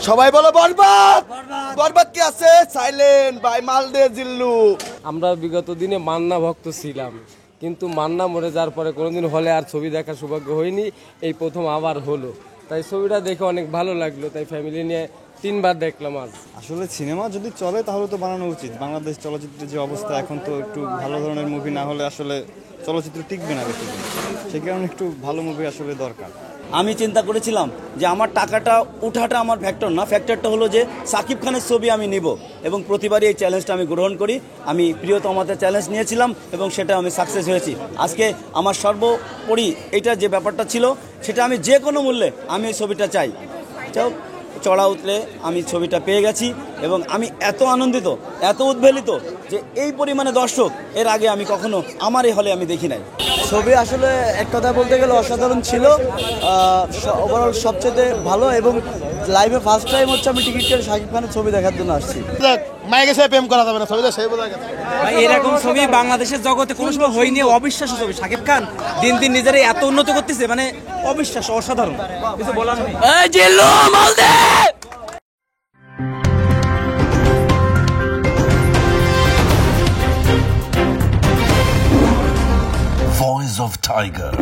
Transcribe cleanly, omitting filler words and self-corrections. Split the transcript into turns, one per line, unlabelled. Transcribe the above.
সবাই বলো বরবাদ। বরবাদ কি আছে? সাইলেন্ট ভাই, মালদে জিল্লু।
আমরা বিগত দিনে মান্না ভক্ত ছিলাম, কিন্তু মান্না মরে যাওয়ার পরে কোনোদিন হলে আর ছবি দেখার সৌভাগ্য হয়নি, এই প্রথম আবার হলো। তাই ছবিটা দেখে অনেক ভালো লাগলো, তাই ফ্যামিলি নিয়ে 3বার দেখলাম আজ।
আসলে সিনেমা যদি চলে তাহলে তো বানানো উচিত। বাংলাদেশ চলচ্চিত্রের যে অবস্থা এখন, তো একটু ভালো ধরনের মুভি না হলে আসলে চলচ্চিত্র টিকবে না বেশি দিন। সেই কারণে একটু ভালো মুভি আসলে দরকার।
আমি চিন্তা করেছিলাম যে আমার টাকাটা উঠাটা আমার ফ্যাক্টর না, ফ্যাক্টরটা হলো যে সাকিব খানের ছবি আমি নিব, এবং প্রতিবারই এই চ্যালেঞ্জটা আমি গ্রহণ করি। আমি প্রিয়তমাতে চ্যালেঞ্জ নিয়েছিলাম এবং সেটা আমি সাকসেস হয়েছি। আজকে আমার সর্বোপরি এটা যে ব্যাপারটা ছিল, সেটা আমি যে কোনো মূল্যে আমি এই ছবিটা চাই। চড়া উতরে আমি ছবিটা পেয়ে গেছি এবং আমি এত আনন্দিত, এত উদ্বেলিত যে এই পরিমাণে দর্শক এর আগে আমি কখনো আমার এই হলে আমি দেখি নাই।
ছবি আসলে এক কথা বলতে গেলে অসাধারণ ছিল, ওভারঅল সবচেয়ে ভালো। এবং লাইভে ফার্স্ট টাইম হচ্ছে আমি টিকিট কেটে শাকিব খানের ছবি দেখার জন্য আসছি।
মাইকে সে প্রেম করা যাবে না, ছবিটা সেই বোঝা গেছে।
এরকম ছবি বাংলাদেশের জগতে কোনো সময় হয়নি। অবিশ্বাস্য ছবি। শাকিব খান দিন দিন নিজেরাই এত উন্নত করতেছে, মানে অবিশ্বাস্য, অসাধারণ, কিছু বলার নেই।
Voice of Tiger.